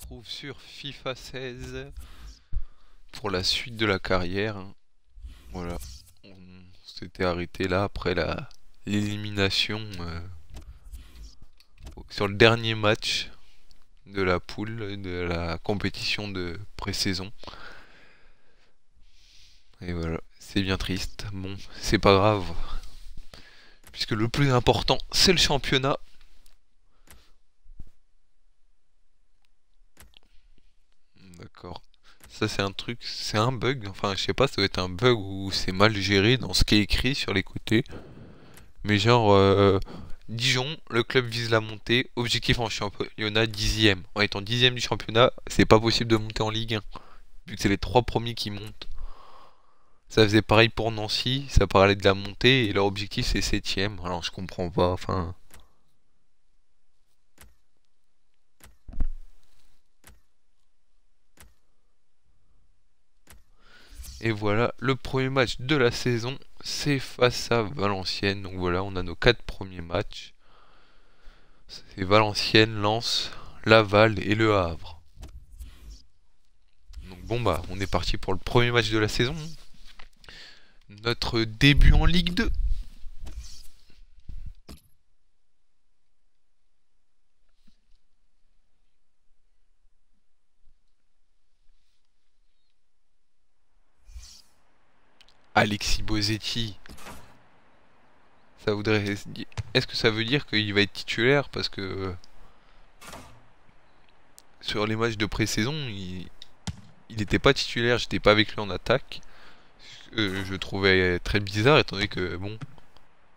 retrouve sur FIFA 16 pour la suite de la carrière. Voilà, on s'était arrêté là après l'élimination sur le dernier match de la poule de la compétition de pré-saison. Et voilà, c'est bien triste. Bon, c'est pas grave, puisque le plus important, c'est le championnat. D'accord. Ça c'est un truc, c'est un bug, enfin je sais pas, ça doit être un bug ou c'est mal géré dans ce qui est écrit sur les côtés. Mais genre, Dijon, le club vise la montée, objectif en championnat 10e. En étant 10e du championnat, c'est pas possible de monter en Ligue 1, vu que c'est les 3 premiers qui montent. Ça faisait pareil pour Nancy, ça parlait de la montée et leur objectif c'est 7e. Alors je comprends pas, enfin... Et voilà, le premier match de la saison, c'est face à Valenciennes. Donc voilà, on a nos 4 premiers matchs. C'est Valenciennes, Lens, Laval et Le Havre. Donc bon bah, on est parti pour le premier match de la saison. Notre début en Ligue 2. Alexis Bosetti. Ça voudrait... Est-ce que ça veut dire qu'il va être titulaire? Parce que sur les matchs de pré-saison, il n'était pas titulaire, j'étais pas avec lui en attaque. Je trouvais très bizarre étant donné que bon,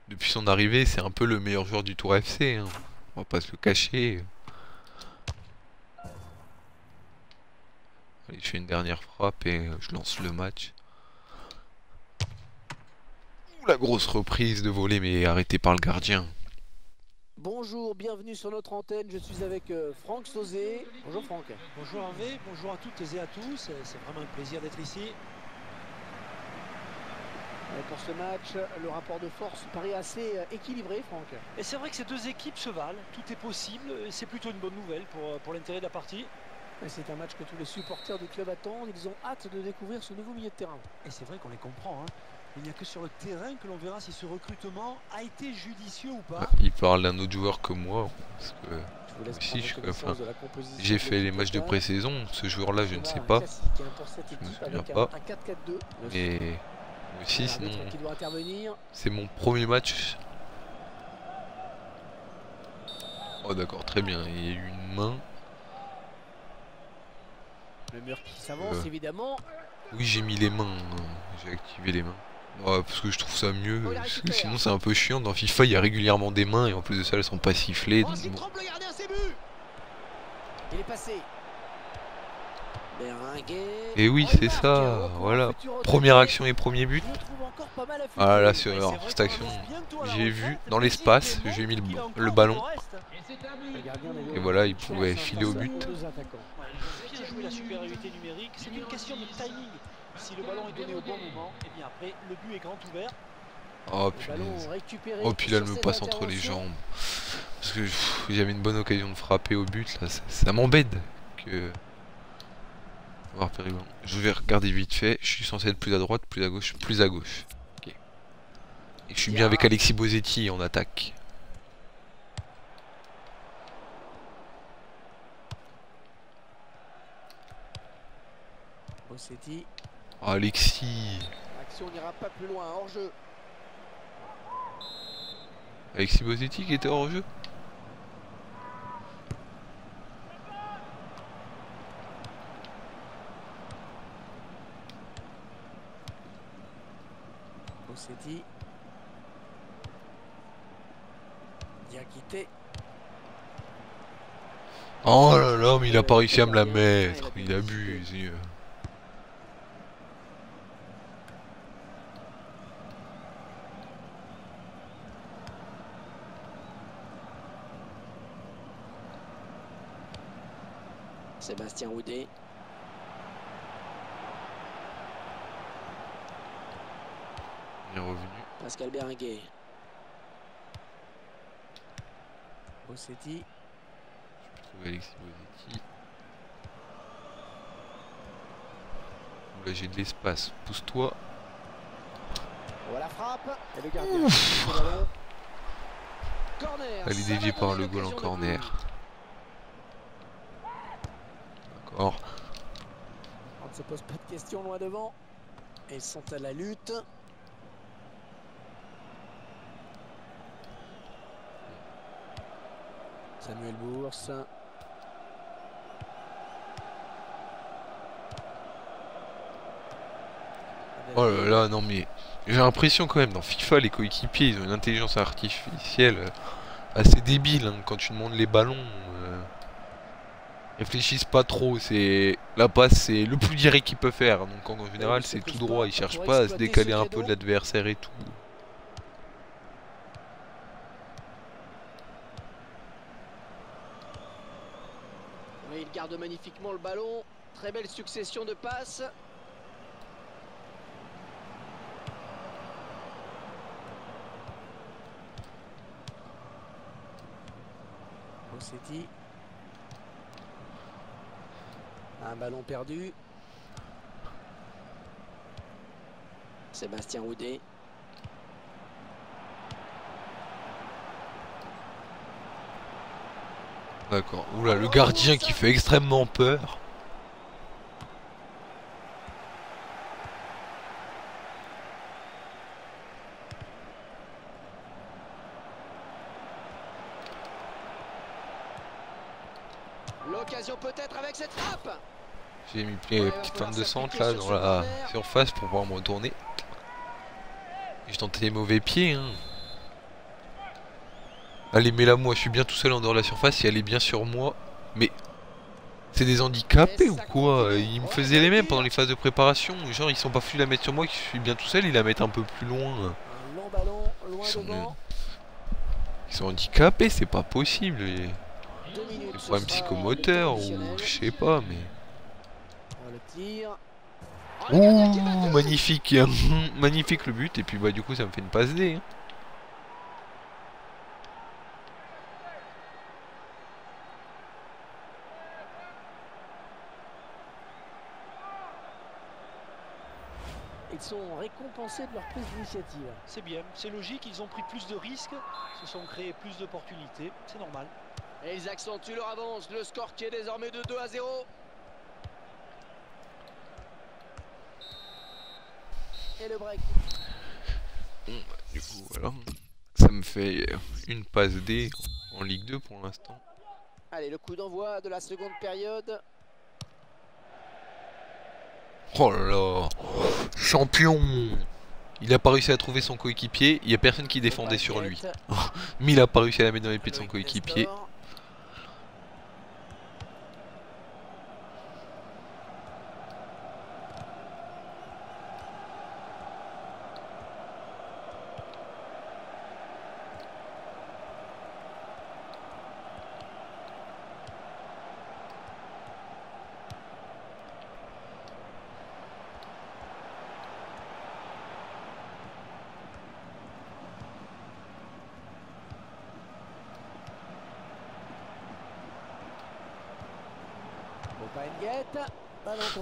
depuis son arrivée, c'est un peu le meilleur joueur du Tour FC, hein. On va pas se le cacher. Allez, je fais une dernière frappe et je lance le match. Ouh, la grosse reprise de volée mais arrêtée par le gardien. Bonjour, bienvenue sur notre antenne, je suis avec Franck Sauzé. Bonjour Franck. Bonjour Hervé, bonjour à toutes et à tous, c'est vraiment un plaisir d'être ici. Pour ce match, le rapport de force paraît assez équilibré, Franck. Et c'est vrai que ces deux équipes se valent, tout est possible, c'est plutôt une bonne nouvelle pour l'intérêt de la partie. C'est un match que tous les supporters du club attendent, ils ont hâte de découvrir ce nouveau milieu de terrain. Et c'est vrai qu'on les comprend, hein. Il n'y a que sur le terrain que l'on verra si ce recrutement a été judicieux ou pas. Il parle d'un autre joueur que moi, parce que aussi, j'ai fait les matchs de pré-saison, ce joueur-là je ne sais pas, je me souviens pas, mais aussi sinon c'est mon premier match. Oh d'accord, très bien, il y a eu une main. Le mur qui s'avance évidemment. Oui, j'ai mis les mains, j'ai activé les mains. Ouais, parce que je trouve ça mieux, parce que sinon c'est un peu chiant. Dans FIFA, il y a régulièrement des mains et en plus de ça, elles sont pas sifflées. Donc bon. Il est passé. Et oui, c'est ça, voilà. Première action et premier but. Ah là, sur cette action, j'ai vu dans l'espace, j'ai mis le ballon. Et voilà, il pouvait filer au but. Bien jouer la supériorité numérique, c'est une question de timing. Si le ballon est donné au bon moment, et bien après, le but est grand ouvert. Oh punaise. Oh puis là, elle me passe entre les jambes. Parce que j'avais une bonne occasion de frapper au but, là, ça m'embête que... Je vais regarder vite fait, je suis censé être plus à droite, plus à gauche, plus à gauche. Okay. Et je suis bien avec Alexis Bosetti en attaque. Bosetti. Oh, Alexis. L'action n'ira pas plus loin, hors jeu. Alexis Bosetti qui était hors jeu. Bosetti. Diakité. Oh là là, mais il a pas réussi à me la mettre. Il abuse. Sébastien Houdet. Il est revenu. Pascal Berenguer. Bosetti. Je peux trouver Alexis Bosetti. Là j'ai de l'espace. Pousse-toi. Voilà la frappe. Et le gardien. Le ballon. Corner. Elle est Ça déviée va par donner le goal en l'occasion de corner. but. D'accord. On ne se pose pas de questions loin devant. Et ils sont à la lutte. Samuel Bourse. Oh là là, non mais j'ai l'impression quand même dans FIFA les coéquipiers ils ont une intelligence artificielle assez débile hein. Quand tu demandes les ballons, réfléchissent pas trop. C'est la passe, c'est le plus direct qu'ils peuvent faire. Donc en général c'est tout droit. Ils cherchent pas à se décaler un peu de l'adversaire et tout. Oui, il garde magnifiquement le ballon. Très belle succession de passes. Rossetti. Un ballon perdu. Sébastien Houdet. D'accord. Oula, le gardien qui fait extrêmement peur. L'occasion peut-être avec cette frappe. J'ai mis une petite feinte de centre là dans la surface pour pouvoir me retourner. J'ai tenté les mauvais pieds hein. Allez, mais là moi je suis bien tout seul en dehors de la surface et elle est bien sur moi. Mais c'est des handicapés ou quoi? Ils me faisaient les mêmes pendant les phases de préparation. Genre ils sont pas foutus la mettre sur moi, que je suis bien tout seul, ils la mettent un peu plus loin. Un long ballon, loin devant. Ils sont handicapés, c'est pas possible. 2 minutes. Des problèmes psychomoteurs ou je sais pas mais... Le tir. Ouh, magnifique. Magnifique le but et puis bah du coup ça me fait une passe D hein. Ils sont récompensés de leur prise d'initiative. C'est bien, c'est logique, ils ont pris plus de risques, se sont créés plus d'opportunités, c'est normal. Et ils accentuent leur avance. Le score qui est désormais de 2-0. Et le break. Bon, bah, du coup voilà. Ça me fait une passe D en Ligue 2 pour l'instant. Allez, le coup d'envoi de la seconde période. Oh là là, champion. Il a pas réussi à trouver son coéquipier, il y a personne qui défendait sur lui. Mais il a pas réussi à la mettre dans les pieds de son coéquipier.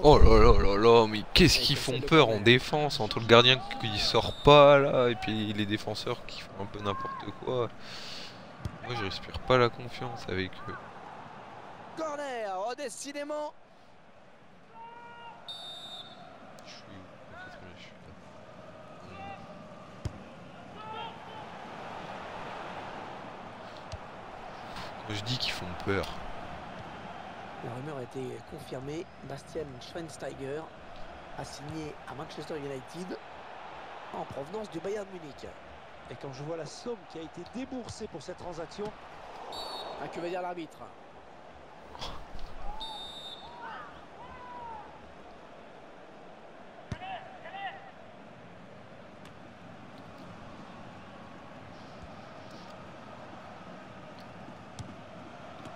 Oh là là là là, mais qu'est-ce qu'ils font peur en défense entre le gardien qui sort pas là et puis les défenseurs qui font un peu n'importe quoi. Moi je respire pas la confiance avec eux. Corner, oh décidément. Je suis où? Ok, très bien, je suis là. Quand je dis qu'ils font peur. La rumeur a été confirmée. Bastian Schweinsteiger a signé à Manchester United en provenance du Bayern Munich. Et quand je vois la somme qui a été déboursée pour cette transaction... Ah, que veut dire l'arbitre?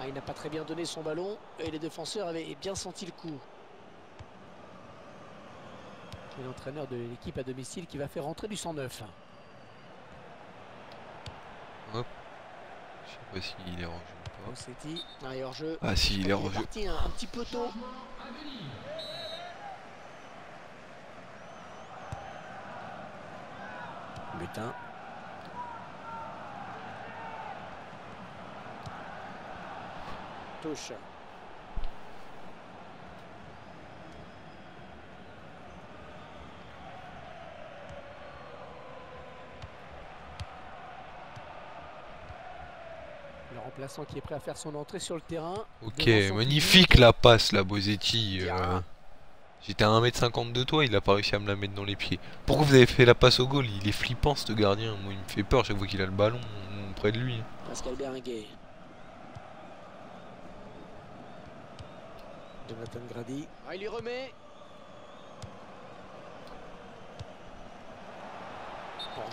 Ah, il n'a pas très bien donné son ballon et les défenseurs avaient bien senti le coup. C'est l'entraîneur de l'équipe à domicile qui va faire rentrer du 109. Hop. Je sais pas s'il est hors-jeu ou pas. Rossetti, hors-jeu. Ah si, il est hors-jeu. Parti un petit peu tôt. but, hein. Touche. Le remplaçant qui est prêt à faire son entrée sur le terrain. Ok, magnifique la passe là, Bosetti. J'étais à 1m50 de toi, il a pas réussi à me la mettre dans les pieds. Pourquoi vous avez fait la passe au goal? Il est flippant ce gardien, moi il me fait peur chaque fois qu'il a le ballon près de lui. Pascal Berenguer. Jonathan Grady. Ah, il y remet.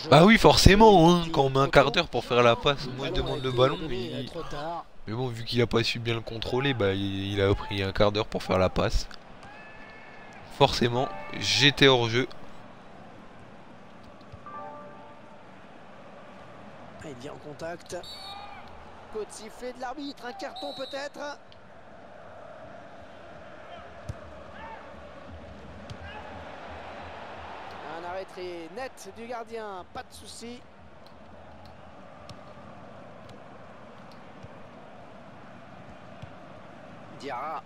Bah oui, forcément, hein, quand on met un quart d'heure pour faire la passe, moi je demande le ballon. Mais bon, vu qu'il a pas su bien le contrôler, bah il a pris un quart d'heure pour faire la passe. Forcément, j'étais hors jeu. Ah, il vient en contact. Coup de sifflet de l'arbitre, un carton peut-être. Un arrêt très net du gardien, pas de souci. Diarra.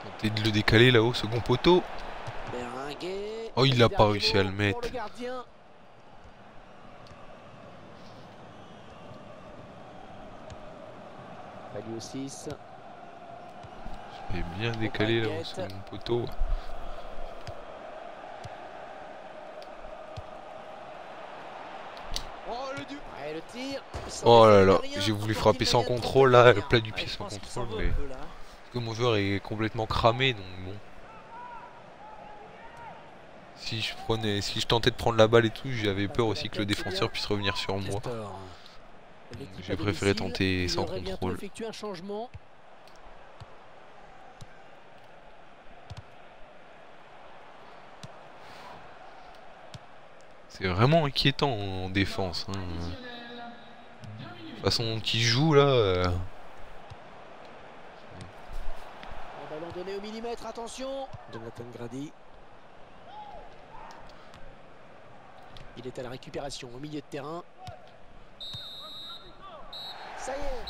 Tenter de le décaler là-haut, second poteau. Oh, il a pas réussi à le mettre. Value 6. Je vais bien décaler là-haut, second poteau. Le tir. Oh là là, j'ai voulu frapper sans contrôle là, le plat du pied sans contrôle, mais parce que mon joueur est complètement cramé, donc bon. Si je tentais de prendre la balle et tout, j'avais peur aussi que le défenseur puisse revenir sur moi. J'ai préféré tenter sans contrôle. C'est vraiment inquiétant en défense. Hein. De toute façon, qui joue là. Ballon donné au millimètre, attention. Jonathan Grady. Il est à la récupération au milieu de terrain. Ça y est.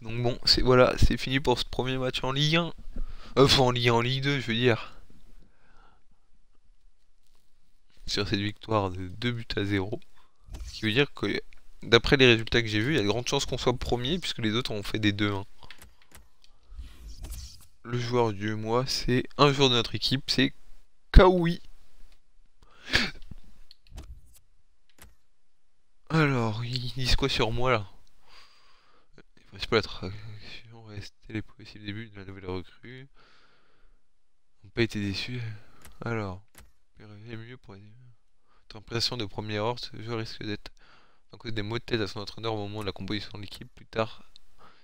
Donc bon, voilà, c'est fini pour ce premier match en Ligue 1. Enfin en Ligue 1, en Ligue 2, je veux dire. Sur cette victoire de 2-0. Ce qui veut dire que d'après les résultats que j'ai vus, il y a de grandes chances qu'on soit premier puisque les autres ont fait des 2-1. Le joueur du mois, c'est un joueur de notre équipe, c'est Kaoui. Alors, ils disent quoi sur moi là? Les principales attractions restaient les possibles débuts de la nouvelle recrue. On n'a pas été déçus. Alors, mieux pour les impressions de première heure, ce jeu risque d'être à cause des maux de tête à son entraîneur au moment de la composition de l'équipe. Plus tard,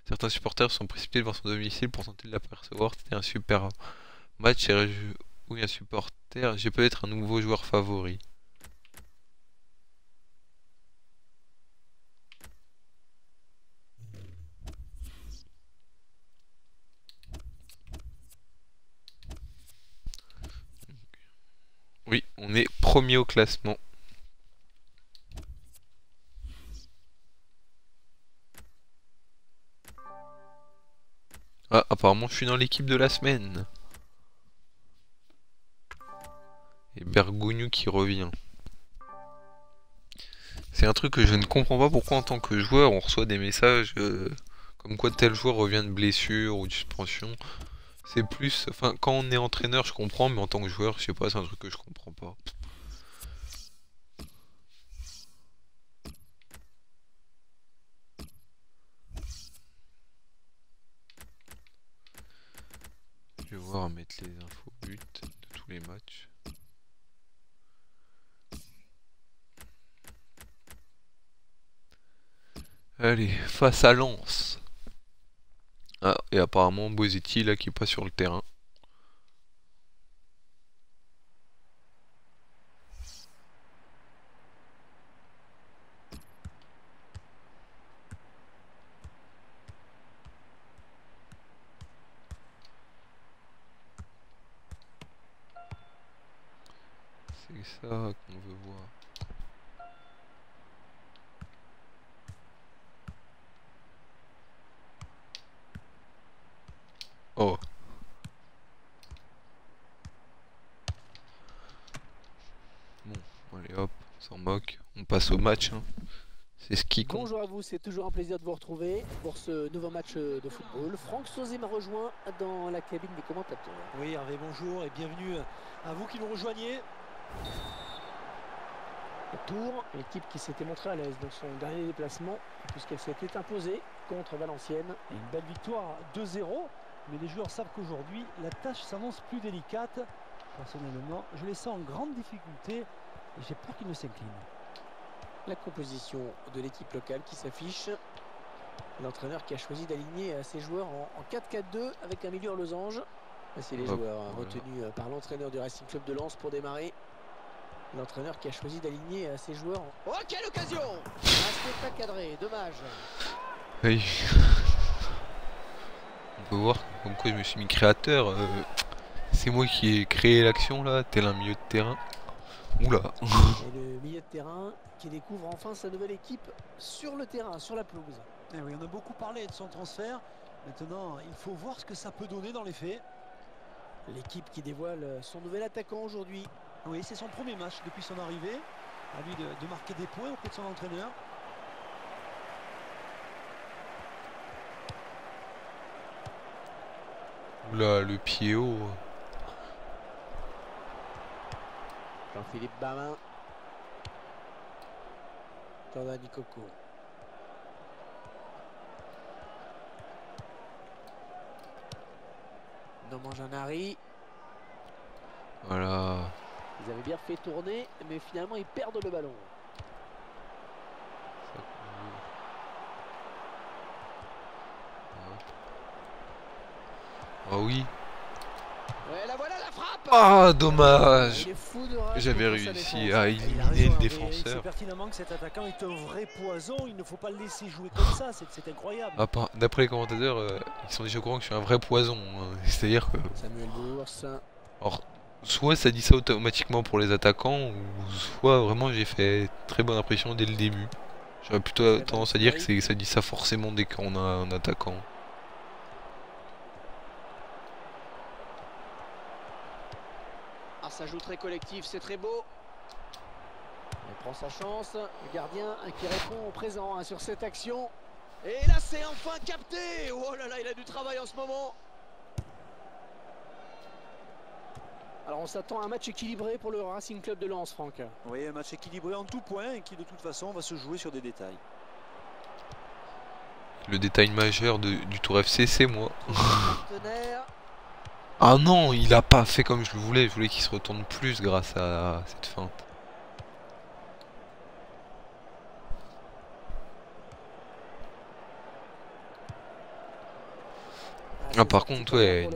certains supporters sont précipités devant son domicile pour tenter de l'apercevoir. C'était un super match. Oui, un supporter. J'ai peut-être un nouveau joueur favori. Oui, on est premier au classement. Ah, apparemment je suis dans l'équipe de la semaine. Et Bergogneau qui revient. C'est un truc que je ne comprends pas pourquoi en tant que joueur on reçoit des messages comme quoi tel joueur revient de blessure ou de suspension. C'est plus... Enfin, quand on est entraîneur je comprends, mais en tant que joueur, je sais pas, c'est un truc que je comprends pas. Je vais voir mettre les infos buts de tous les matchs. Allez, face à Lens. Ah, Et apparemment Bosetti là qui est pas sur le terrain. C'est ça qu'on veut voir. Oh. Bon, allez hop, on s'en moque. On passe au match. Hein. C'est ce qui compte. Bonjour à vous, c'est toujours un plaisir de vous retrouver pour ce nouveau match de football. Franck Sauzé m'a rejoint dans la cabine des commentateurs. Oui, Hervé, bonjour et bienvenue à vous qui nous rejoignez. Tours, l'équipe qui s'était montrée à l'aise dans son dernier déplacement puisqu'elle s'était imposée contre Valenciennes. Et une belle victoire 2-0, mais les joueurs savent qu'aujourd'hui la tâche s'annonce plus délicate. Personnellement, je les sens en grande difficulté et j'ai peur qu'ils ne s'inclinent. La composition de l'équipe locale qui s'affiche. L'entraîneur qui a choisi d'aligner ses joueurs en 4-4-2 avec un milieu en losange. Voici les joueurs retenus par l'entraîneur du Racing Club de Lens pour démarrer. L'entraîneur qui a choisi d'aligner ses joueurs en... Oh, quelle occasion! Un spectacle cadré, dommage. Oui. On peut voir comme quoi je me suis mis créateur. C'est moi qui ai créé l'action là, tel un milieu de terrain. Oula. Et le milieu de terrain qui découvre enfin sa nouvelle équipe sur le terrain, sur la pelouse. Et oui, on a beaucoup parlé de son transfert. Maintenant, il faut voir ce que ça peut donner dans les faits. L'équipe qui dévoile son nouvel attaquant aujourd'hui. Oui, c'est son premier match depuis son arrivée. À lui de marquer des points auprès de son entraîneur. Oula, le pied haut. Jean-Philippe Bamin. Jordan Ikoko. Nomanjanari. Voilà. Ils avaient bien fait tourner, mais finalement ils perdent le ballon. Ah oui. Ouais, la voilà la frappe. Ah, dommage. Il est fou de rage J'avais contre sa réussi défense. à Il a éliminer raison, le Hervé. Il sait défenseur. pertinemment que cet attaquant est un vrai poison. Il ne faut pas le laisser jouer comme ça. C'est incroyable. D'après les commentateurs, ils sont déjà au courant que je suis un vrai poison. Hein. C'est-à-dire que... Samuel Bourse. Alors, soit ça dit ça automatiquement pour les attaquants, ou soit vraiment j'ai fait très bonne impression dès le début. J'aurais plutôt tendance à dire que ça dit ça forcément dès qu'on a un attaquant. Ah, ça joue très collectif, c'est très beau. Il prend sa chance. Le gardien qui répond au présent sur cette action. Et là, c'est enfin capté. Oh là là, il a du travail en ce moment. Alors, on s'attend à un match équilibré pour le Racing Club de Lens, Franck. Oui, un match équilibré en tout point et qui de toute façon va se jouer sur des détails. Le détail majeur du Tour FC, c'est moi. Partenaire. Ah non, il a pas fait comme je le voulais. Je voulais qu'il se retourne plus grâce à cette feinte. Ah, par contre, ouais,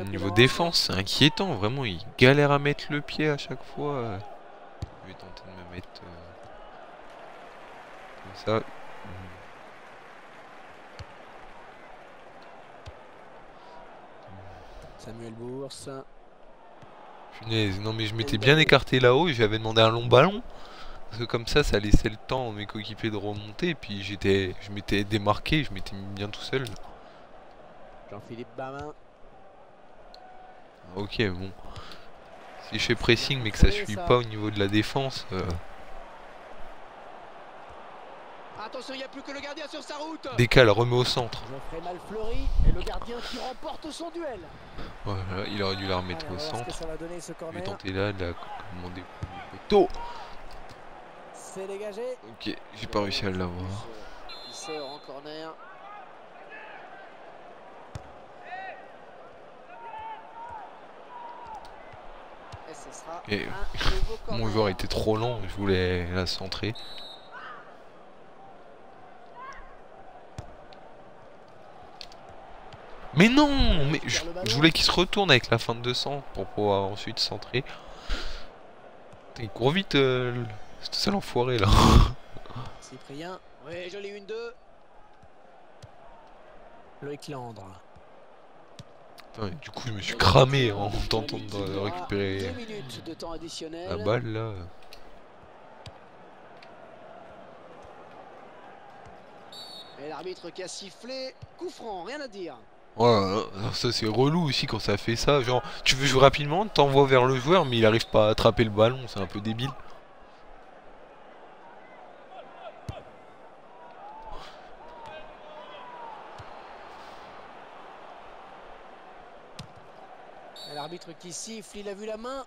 niveau défense, c'est inquiétant. Vraiment, il galère à mettre le pied à chaque fois. Je vais tenter de me mettre comme ça. Samuel Bourse. Punaise, non mais je m'étais bien écarté là-haut et j'avais demandé un long ballon. Parce que comme ça laissait le temps à mes coéquipiers de remonter. Et puis je m'étais démarqué, je m'étais mis bien tout seul. Jean-Philippe Bamin. Ok, bon. Si je fais pressing mais que ça suit pas au niveau de la défense... Attention, il n'y a plus que le gardien sur sa route. Décale, remet au centre. Geoffrey mal fleuri et le gardien qui remporte son duel. Voilà, il aurait dû la remettre au centre. Ça va donner ce Je vais corner. tenter là de la commander poteau. C'est dégagé. Ok, j'ai pas réussi à l'avoir. Il sort en corner. Et ce sera Et un nouveau corner. mon joueur était trop lent, je voulais la centrer. Mais non, mais je voulais qu'il se retourne avec la fin de centre pour pouvoir ensuite centrer. Putain, il court vite, c'est ça l'enfoiré là. Cyprien, oui, joli 1-2. Loïc Landre. Putain, du coup, je me suis cramé en tentant de récupérer 2 minutes de temps additionnel. la balle là. Et l'arbitre qui a sifflé, coup franc, rien à dire. Ouais, ça c'est relou aussi quand ça fait ça. Genre, tu veux jouer rapidement, t'envoies vers le joueur, mais il arrive pas à attraper le ballon, c'est un peu débile. L'arbitre qui siffle, il a vu la main.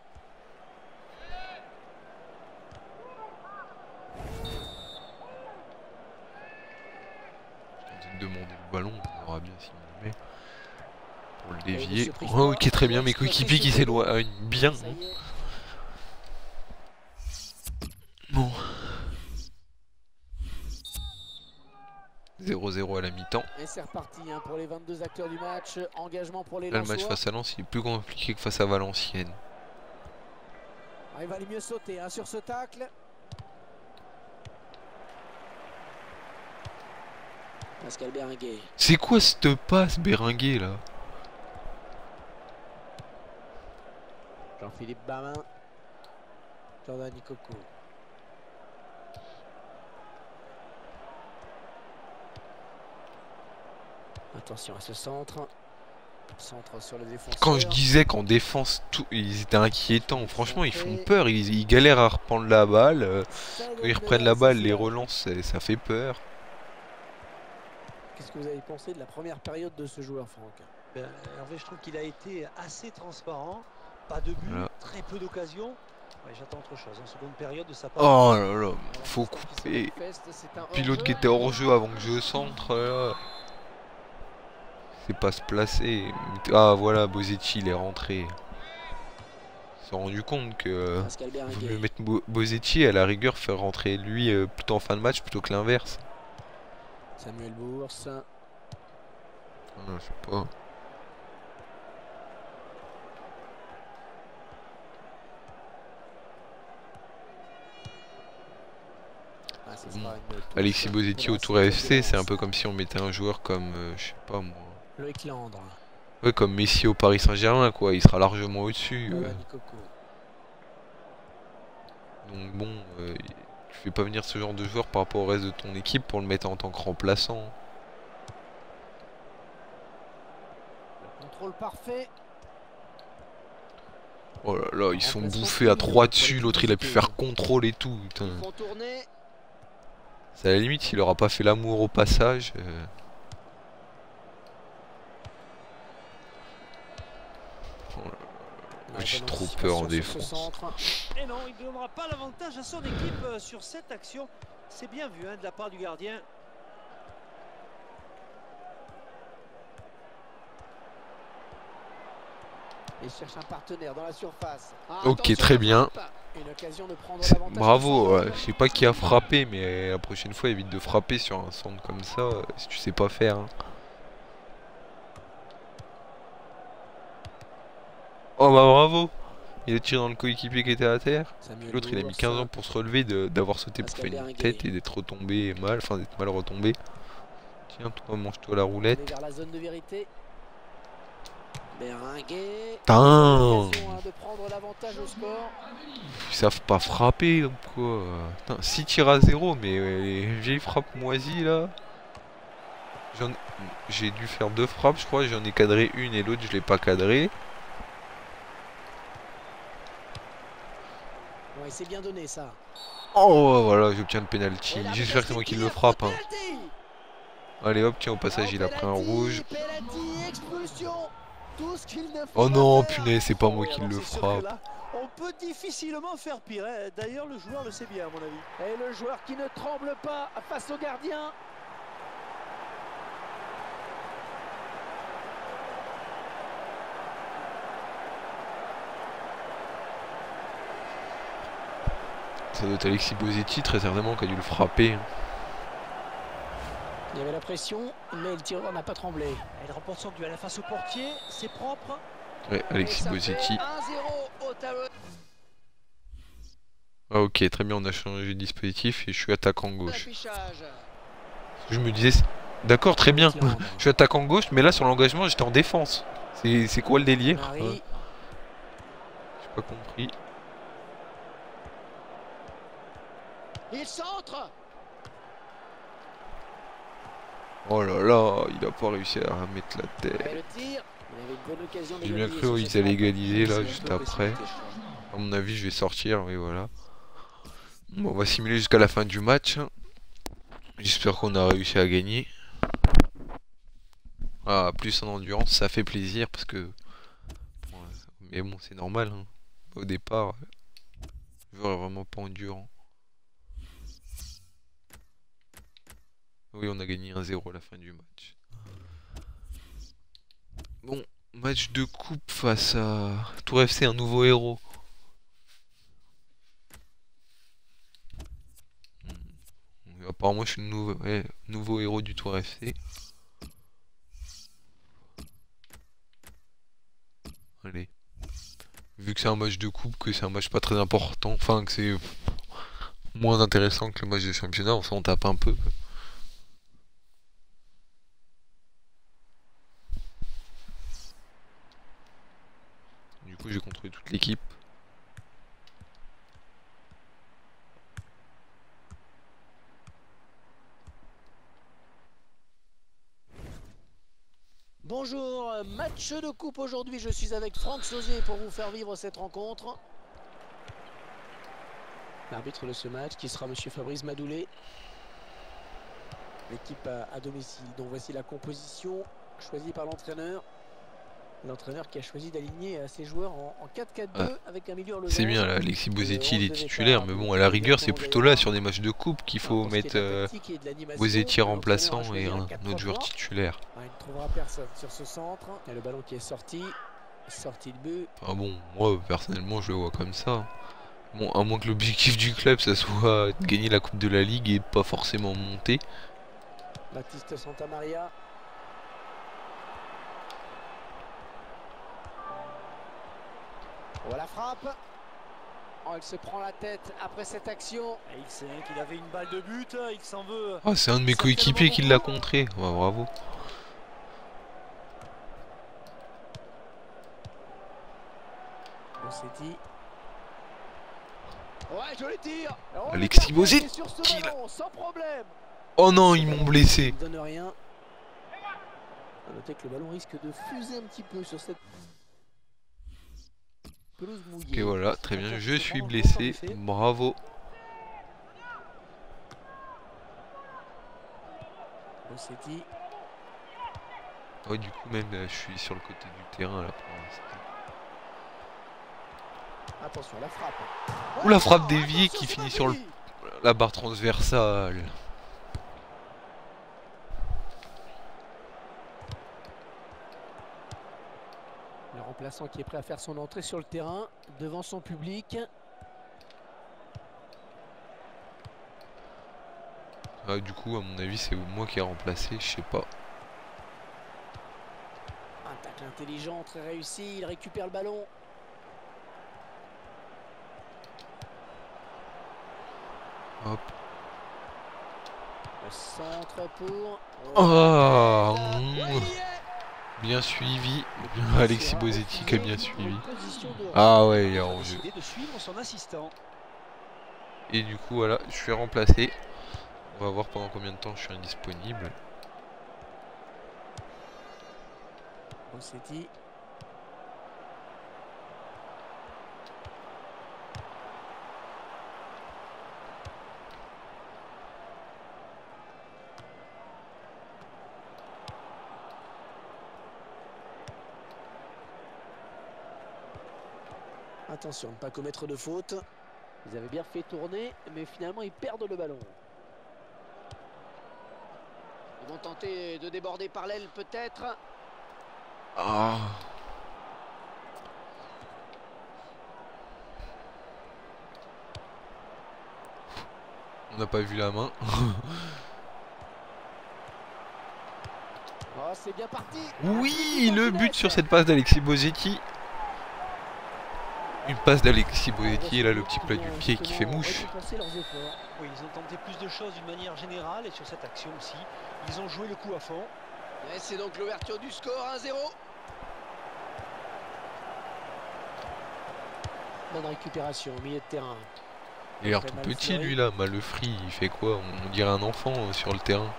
Demander le ballon, on verra bien s'il le met. Pour le dévier. Oh, ok, très bien, mes coéquipiers qui s'éloignent bien. Bon. 0-0 à la mi-temps. Et c'est reparti hein, pour les 22 acteurs du match. Engagement pour les Là, le Lensois. match face à Lens, il est plus compliqué que face à Valenciennes. Ah, il va aller mieux sauter hein, sur ce tacle. Pascal Berenguer. C'est quoi cette passe Berenguer là? Jean-Philippe Bamin. Jordan Ikoko. Attention à ce centre. Centre sur les défenseurs. Quand je disais qu'en défense, ils étaient inquiétants. Franchement, ils font peur. Ils galèrent à reprendre la balle. Quand ils reprennent la balle, les relances, ça fait peur. Qu'est-ce que vous avez pensé de la première période de ce joueur, Franck? Hervé, je trouve qu'il a été assez transparent. Pas de but, Voilà. très peu d'occasions. Ouais, j'attends autre chose en seconde période de sa part. Oh là là, faut couper. Puis l'autre qui était hors jeu avant que je centre. Là. C'est pas se placer. Ah voilà, Bosetti il est rentré. Il s'est rendu compte que vaut mieux mettre Bosetti à la rigueur, faire rentrer lui plutôt en fin de match plutôt que l'inverse. Samuel Bourse. Je sais pas. Alexis Bosetti au Tour AFC, c'est un peu comme si on mettait un joueur comme, je sais pas moi. Loïc Landre. Ouais, comme Messi au Paris Saint-Germain, quoi. Il sera largement au-dessus. Donc bon, tu fais pas venir ce genre de joueur par rapport au reste de ton équipe pour le mettre en tant que remplaçant. Contrôle parfait. Oh là là, ils sont bouffés à 3 dessus. L'autre, il a pu faire contrôle et tout. Putain. C'est à la limite, s'il aura pas fait l'amour au passage. Oh là là. J'ai trop peur en défense. Et non, il ne donnera pas l'avantage à son équipe sur cette action. C'est bien vu hein, de la part du gardien. Il cherche un partenaire dans la surface. Ok, très bien. Bravo, ouais. je sais pas qui a frappé, mais la prochaine fois évite de frapper sur un centre comme ça si tu sais pas faire. Hein. Oh bah bravo. Il a tiré dans le coéquipier qui était à terre. L'autre il a mis 15 ans pour se relever, d'avoir sauté pour faire une tête et d'être retombé mal, enfin d'être mal retombé. Tiens toi, mange-toi la roulette. Vers la zone de vérité. Putain, de prendre l'avantage au score. ils savent pas frapper ou quoi. Putain, 6 tirs à 0, mais les vieilles frappes moisies là. J'ai dû faire 2 frappes, je crois. J'en ai cadré une et l'autre je l'ai pas cadré. Ouais, c'est bien donné ça. Oh voilà, j'obtiens le penalty. J'espère que c'est moi qui le frappe. Hein. Allez hop, tiens, au passage il a pris un rouge. Oh non, punaise, c'est pas moi qui le frappe. Là, on peut difficilement faire pire. Hein. D'ailleurs, le joueur le sait bien, à mon avis. Et le joueur qui ne tremble pas face au gardien. Ça doit être Alexis Bosetti, très certainement, qui a dû le frapper. Il y avait la pression, mais le tireur n'a pas tremblé. Il remporte son duel face au portier, c'est propre. Ouais, Alexis Bosetti. Ah ok, très bien, on a changé de dispositif et je suis attaquant gauche. Je me disais, d'accord, très bien, je suis attaquant gauche, mais là sur l'engagement j'étais en défense. C'est quoi le délire? J'ai pas compris. Il centre. Oh là là, il a pas réussi à mettre la tête. J'ai bien cru qu'ils allaient égaliser là juste après. À mon avis, je vais sortir, oui voilà. Bon, on va simuler jusqu'à la fin du match. J'espère qu'on a réussi à gagner. Ah, plus en endurance, ça fait plaisir parce que... Mais bon, c'est normal. Hein. Au départ, le joueur est vraiment pas endurant. Oui, on a gagné 1-0 à la fin du match. Bon, match de coupe face à Tour FC, un nouveau héros. Apparemment, je suis le nouveau héros du Tour FC. Allez. Vu que c'est un match de coupe, que c'est un match pas très important, enfin que c'est moins intéressant que le match de championnat, on s'en tape un peu. Du coup, j'ai contrôlé toute l'équipe. Bonjour, match de coupe aujourd'hui. Je suis avec Franck Sauzier pour vous faire vivre cette rencontre. L'arbitre de ce match qui sera monsieur Fabrice Madoulet. L'équipe à domicile. Donc voici la composition choisie par l'entraîneur. L'entraîneur qui a choisi d'aligner ses joueurs en 4-4-2 avec un milieu. C'est bien là, Alexis Bosetti il est titulaire, mais bon à la rigueur c'est plutôt là sur des matchs de coupe qu'il faut mettre Bosetti remplaçant et un autre joueur titulaire. Il ne trouvera personne sur ce centre. Il y a le ballon qui est sorti de but. Ah bon, moi personnellement je le vois comme ça. Bon, à moins que l'objectif du club ça soit de gagner la coupe de la Ligue et pas forcément monter. Baptiste Santamaria. Voilà la frappe. Oh, il se prend la tête après cette action. Et il sait qu'il avait une balle de but, il s'en veut. Ah, c'est un de mes coéquipiers qui l'a contré. Ouais, bravo. Bosetti. Ouais, joli tir. Alexis Bosetti. Sans problème. Oh non, ils m'ont blessé. Il donne rien. À noter que le ballon risque de fuser un petit peu sur cette pelouse mouillée. Ok, voilà, très bien. Je suis blessé. Bravo. Bosetti. Ouais, du coup, même je suis sur le côté du terrain là pour l'instant. Attention, la frappe. Ou la frappe déviée qui finit sur la barre transversale. Le remplaçant qui est prêt à faire son entrée sur le terrain devant son public. Ah, du coup, à mon avis, c'est moi qui ai remplacé, je sais pas. Un tacle intelligent, très réussi. Il récupère le ballon. Hop. Le centre pour... Oh, bien suivi. Alexis Bosetti qui a bien suivi. Ah ouais, il est en jeu. Et du coup, voilà, je suis remplacé. On va voir pendant combien de temps je suis indisponible. Bosetti. Attention, ne pas commettre de faute. Ils avaient bien fait tourner, mais finalement ils perdent le ballon. Ils vont tenter de déborder par l'aile peut-être. Ah. On n'a pas vu la main. Ah, c'est bien parti. Oui, le but sur cette passe d'Alexis Bosetti. Une passe d'Alexis Bosetti et là le petit plat du pied qui fait mouche. Oui, ils ont tenté plus de choses d'une manière générale et sur cette action aussi, ils ont joué le coup à fond. Et c'est donc l'ouverture du score 1-0. Bonne récupération au milieu de terrain. Il a l'air tout petit lui là, Malefri, il fait quoi? On dirait un enfant sur le terrain.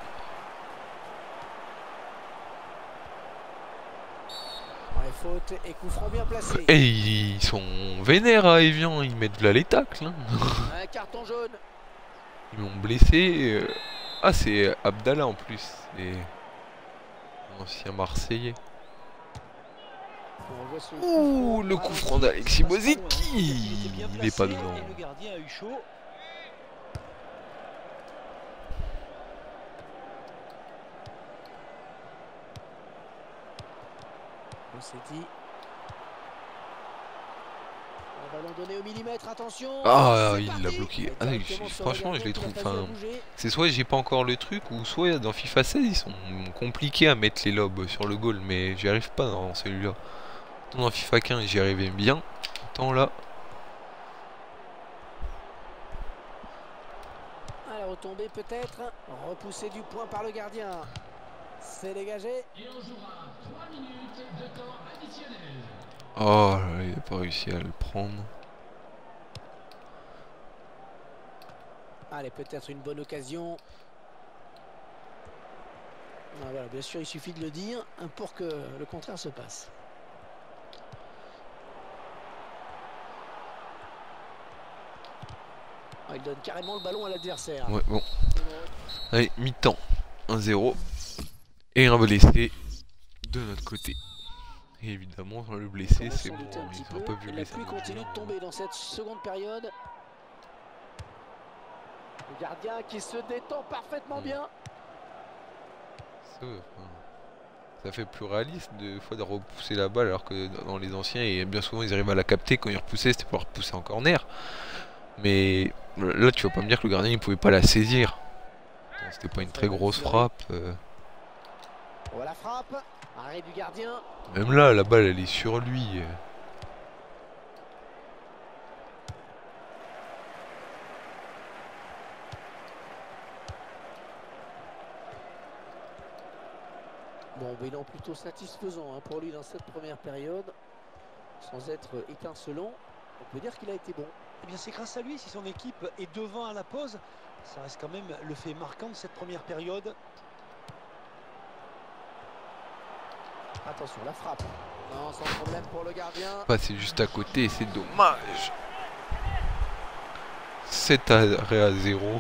Faute et coup franc bien placé. Et ils sont vénères à Evian, ils mettent là les tacles. Hein. Un carton jaune. Ils m'ont blessé. Ah, c'est Abdallah en plus, c'est l'ancien Marseillais. Ouh, le coup franc d'Alexis Bosetti. Il n'est pas dedans. Et le gardien a eu chaud. Bosetti. Un ballon donné au millimètre, attention. Ah, il l'a bloqué. Ah, franchement, je les trouve. Enfin, c'est soit j'ai pas encore le truc, ou soit dans FIFA 16 ils sont compliqués à mettre les lobes sur le goal, mais j'y arrive pas dans celui-là. Dans FIFA 15 j'y arrivais bien. Autant là. À la retombée peut-être. Repoussé du point par le gardien. C'est dégagé. Et on jouera 3 minutes de temps additionnel. Oh, là, il n'a pas réussi à le prendre. Allez, peut-être une bonne occasion. Ah, voilà, bien sûr, il suffit de le dire pour que le contraire se passe. Ah, il donne carrément le ballon à l'adversaire. Ouais, bon. Allez, mi-temps. 1-0. Et un blessé de notre côté. Et évidemment, le blessé, c'est bon. Ils n'ont pas vu la pluie continue de tomber dans cette seconde période. Le gardien qui se détend parfaitement bien. Ça fait plus réaliste de fois de repousser la balle alors que dans les anciens, et bien souvent ils arrivent à la capter. Quand ils repoussaient, c'était pour la repousser en corner. Mais là, tu vas pas me dire que le gardien il pouvait pas la saisir. C'était pas une très grosse frappe. Voilà la frappe. Arrêt du gardien. Même là, la balle elle est sur lui. Bon, bilan plutôt satisfaisant pour lui dans cette première période. Sans être étincelant, on peut dire qu'il a été bon. Eh bien, c'est grâce à lui si son équipe est devant à la pause. Ça reste quand même le fait marquant de cette première période. Attention, la frappe. Non, sans problème pour le gardien. C'est juste à côté, c'est dommage. 7 arrêts à 0.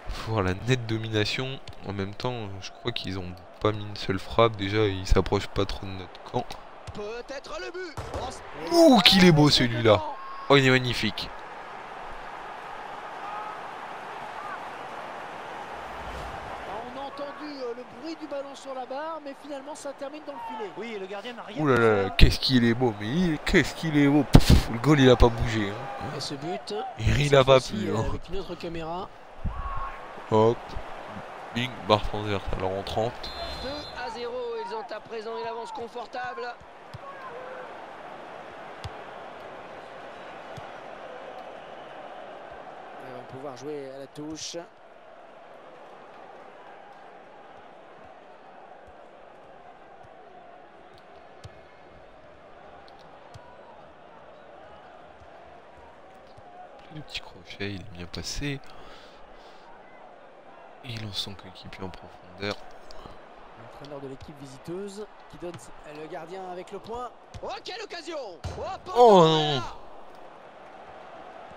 Faut voir la nette domination. En même temps, je crois qu'ils ont pas mis une seule frappe. Déjà, ils s'approchent pas trop de notre camp. Peut-être le but. Ouh, qu'il est beau celui-là. Oh, il est magnifique. On a entendu le bruit du ballon sur la barre, mais finalement ça termine dans le filet. Oui, et le gardien n'a rien. Ouh là là, qu'est-ce qu'il est beau, mais qu'est-ce qu'il est beau. Pff, le goal il a pas bougé. Hein. Et ce but, il a pas pu. Hein. Avec une autre caméra. Hop, bing, barre transverse. Alors en 30. 2-0, ils ont à présent une avance confortable. Ils vont pouvoir jouer à la touche. Le petit crochet, il est bien passé. Il lance son coéquipier en profondeur. L'entraîneur de l'équipe visiteuse qui donne le gardien avec le point. Oh, quelle occasion! Oh non!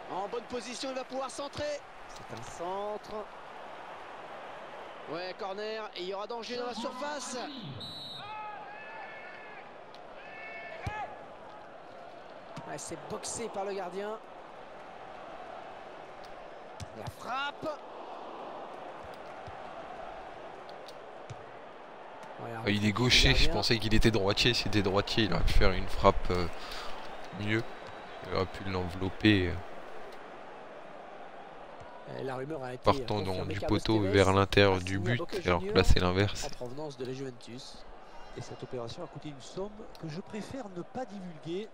En bonne position, il va pouvoir centrer. C'est un centre. Ouais, corner. Et il y aura danger dans la surface. Ouais, c'est boxé par le gardien. La frappe. Ouais, il est gaucher, je pensais qu'il était droitier. S'il était droitier, il aurait pu faire une frappe mieux. Il aurait pu l'envelopper. La rumeur a été Partant donc confirmée, du Carlos poteau Tevez vers l'intérieur a du signé à but, Boca alors que Juniors là c'est l'inverse. en provenance de la Juventus. Et cette opération a coûté une somme que je préfère ne pas divulguer.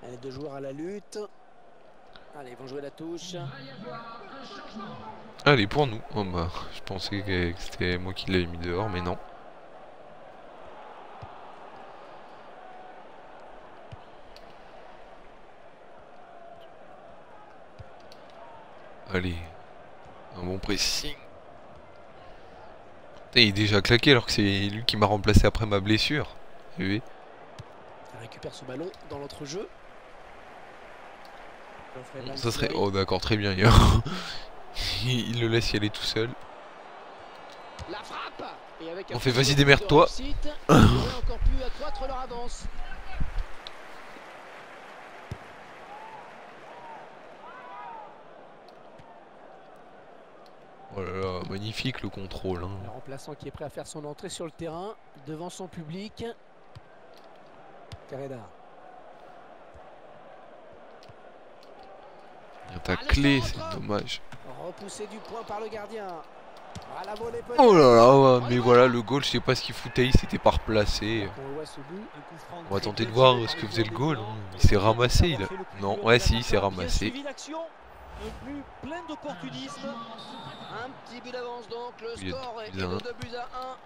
Les deux joueurs à la lutte. Allez, ils vont jouer la touche. Allez, pour nous. Oh bah, je pensais que c'était moi qui l'avais mis dehors, mais non. Allez, un bon pressing. Putain, il est déjà claqué alors que c'est lui qui m'a remplacé après ma blessure. Oui. Il récupère ce ballon dans l'entrejeu. Bon, ça serait... Oh d'accord, très bien. Il le laisse y aller tout seul. La frappe. Et avec On fait vas-y démerde-toi. Ils auraient encore pu accroître leur avance. Oh là là, magnifique le contrôle. Hein. Le remplaçant qui est prêt à faire son entrée sur le terrain devant son public. Tereda. Bien ta clé, c'est dommage. Repoussé du point par le gardien. À la volée, Oh là là, ouais, mais voilà, le goal, je sais pas ce qu'il foutait, il s'était pas replacé. On voit ce but. On va tenter de voir ce que faisait le goal. Hein. Il s'est ramassé, il a... Non, ouais, si, il s'est ramassé. Un but plein d'opportunisme. Un petit but d'avance donc, le Il y a score est 2 de buts à 2 buts à 1.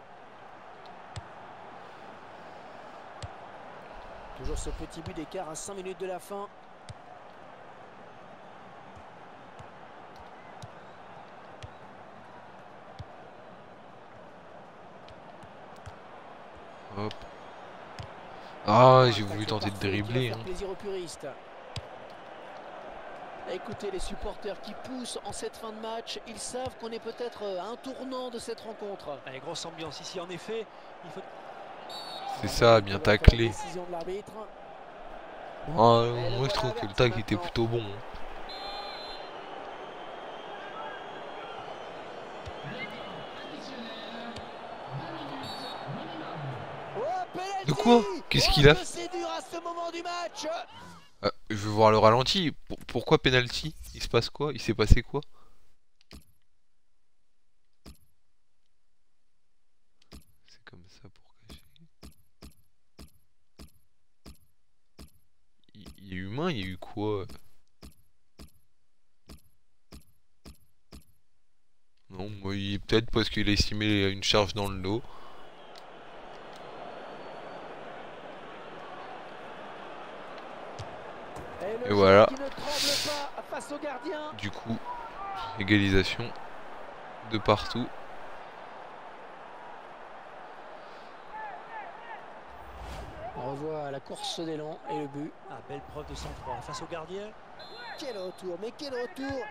Toujours ce petit but d'écart à 5 minutes de la fin. Hop. Ah, j'ai voulu tenter de dribbler. Hein. Plaisir aux puristes. Écoutez les supporters qui poussent en cette fin de match, ils savent qu'on est peut-être à un tournant de cette rencontre. Allez, grosse ambiance ici en effet. Il faut... C'est ça, bien taclé. Décision de l'arbitre. Ah, moi je trouve que le tac était plutôt bon. De quoi? Qu'est-ce qu'il a? C'est dur à ce moment du match. Je veux voir le ralenti. Pourquoi penalty? Il se passe quoi? Il s'est passé quoi? C'est comme ça pour cacher. Il y a eu main, il y a eu quoi? Non, moi, peut-être parce qu'il a estimé une charge dans le dos. Et voilà. Du coup, égalisation de partout. On revoit la course d'élan et le but. Ah, belle preuve de sang-froid face au gardien. Quel retour, mais quel retour!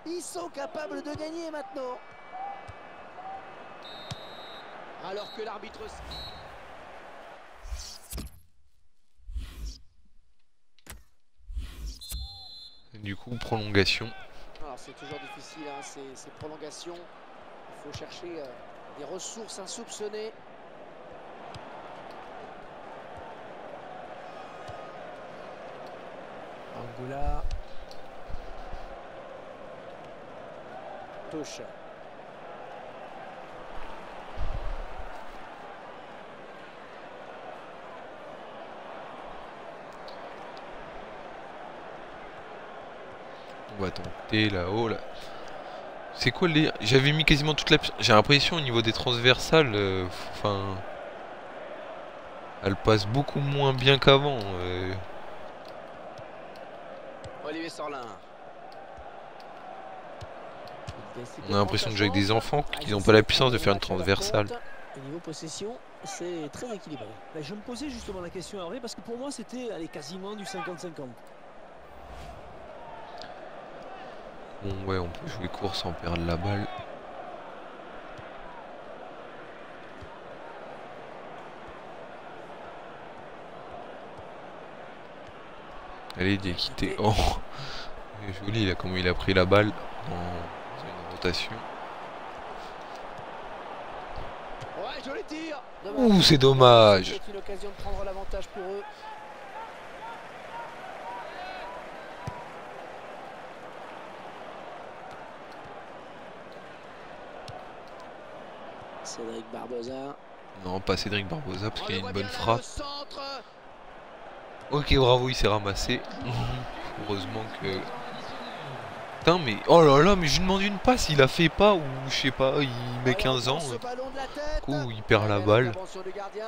Ils sont capables de gagner maintenant. Alors que l'arbitre... Du coup, prolongation. Alors c'est toujours difficile, hein, ces prolongations. Il faut chercher des ressources insoupçonnées. Angoula. Touche. On va tenter là-haut là. C'est quoi les... J'avais mis quasiment toute la... J'ai l'impression au niveau des transversales, enfin... Elle passe beaucoup moins bien qu'avant. Olivier Sorlin. On a l'impression de jouer avec des enfants qui n'ont pas la puissance de faire une transversale. Au niveau possession, c'est très équilibré. Je me posais justement la question après parce que pour moi c'était quasiment du 50-50. Bon ouais, on peut jouer court sans perdre la balle. Allez, d'équité. Oh, joli là, comment il a pris la balle dans une rotation. Ouais, joli tir. Ouh, c'est dommage. C'est une occasion de prendre l'avantage pour eux. Cédric Barbosa. Non, pas Cédric Barbosa parce On qu'il le a voit une bien bonne là, frappe. le centre. Ok, bravo, il s'est ramassé. Heureusement que... Putain, mais... Oh là là, mais je lui demande une passe, il a fait pas, ou je sais pas, il met Allez, 15 on ans. prend ce ballon de la Du tête. coup, il perd la Belle balle. intervention du gardien.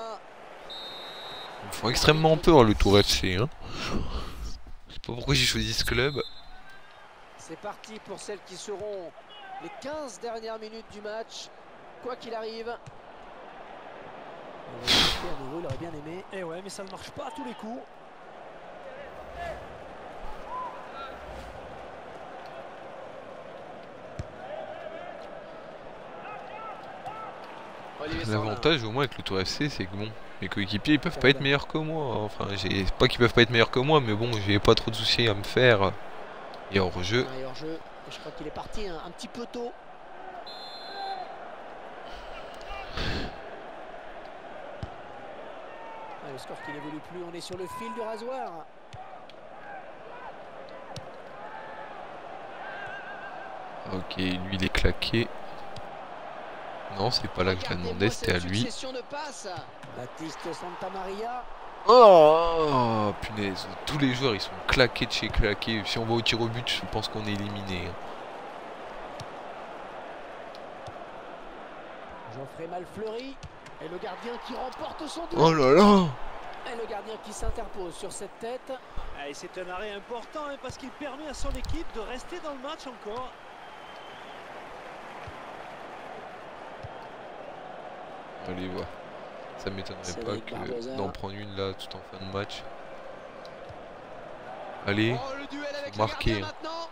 Ils me font extrêmement peur, le Tour FC. Hein. Je sais pas pourquoi j'ai choisi ce club. C'est parti pour celles qui seront les 15 dernières minutes du match. Quoi qu'il arrive. On va essayer à nouveau, il aurait bien aimé. Et ouais, mais ça ne marche pas à tous les coups. Olivier Sorlin. L'avantage au moins avec le Tour FC, c'est que bon, mes coéquipiers ils peuvent pas être meilleurs que moi. Enfin, j'ai pas qu'ils peuvent pas être meilleurs que moi, mais bon, j'ai pas trop de soucis à me faire. Il y a hors-jeu. Il y a hors-jeu. Et je crois qu'il est parti un petit peu tôt. Ah, le score qui n'évolue plus, on est sur le fil du rasoir. Ok, lui il est claqué. Non, c'est pas là que je l'ai demandé, c'était à lui. De passes. Baptiste Santamaria. Oh punaise, tous les joueurs ils sont claqués de chez claqués. Si on va au tir au but, je pense qu'on est éliminé. Geoffrey Malfleury. Et le gardien qui remporte son duel. Oh là là. Et le gardien qui s'interpose sur cette tête. Et c'est un arrêt important hein, parce qu'il permet à son équipe de rester dans le match encore. Allez, voilà. Ça m'étonnerait pas d'en prendre une là tout en fin de match. Allez, Oh, le duel avec marquer. Le gardien maintenant.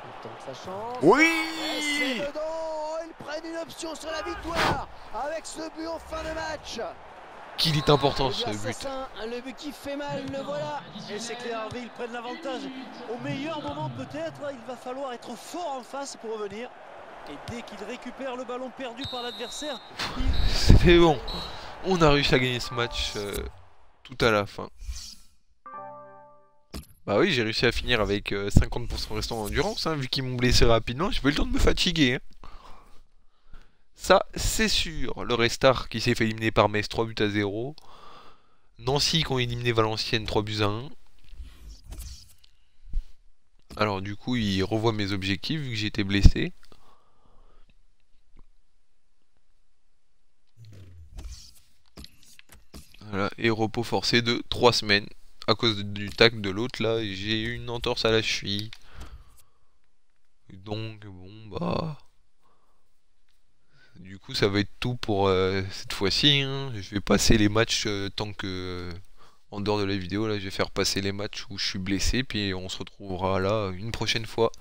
Il tente sa chance. Oui. Et c'est dedans. Ils prennent une option sur la victoire avec ce but en fin de match. Qu'il est important Le ce but. assassin, le but qui fait mal, le voilà. Et c'est clair, Hervé, ils prennent l'avantage. Au meilleur moment peut-être, il va falloir être fort en face pour revenir. Et dès qu'il récupère le ballon perdu par l'adversaire, C'est bon. On a réussi à gagner ce match tout à la fin. Bah oui, j'ai réussi à finir avec 50% restant d'endurance, hein, vu qu'ils m'ont blessé rapidement, j'ai pas eu le temps de me fatiguer. Hein. Ça, c'est sûr. Le Restart qui s'est fait éliminer par Metz 3 buts à 0. Nancy qui ont éliminé Valenciennes 3 buts à 1. Alors du coup, il revoit mes objectifs vu que j'étais blessé. Voilà, et repos forcé de 3 semaines. À cause du tac de l'autre là, j'ai eu une entorse à la cheville. Donc bon bah... Du coup ça va être tout pour cette fois-ci. Hein. Je vais passer les matchs tant que... en dehors de la vidéo là, je vais faire passer les matchs où je suis blessé. Puis on se retrouvera là une prochaine fois.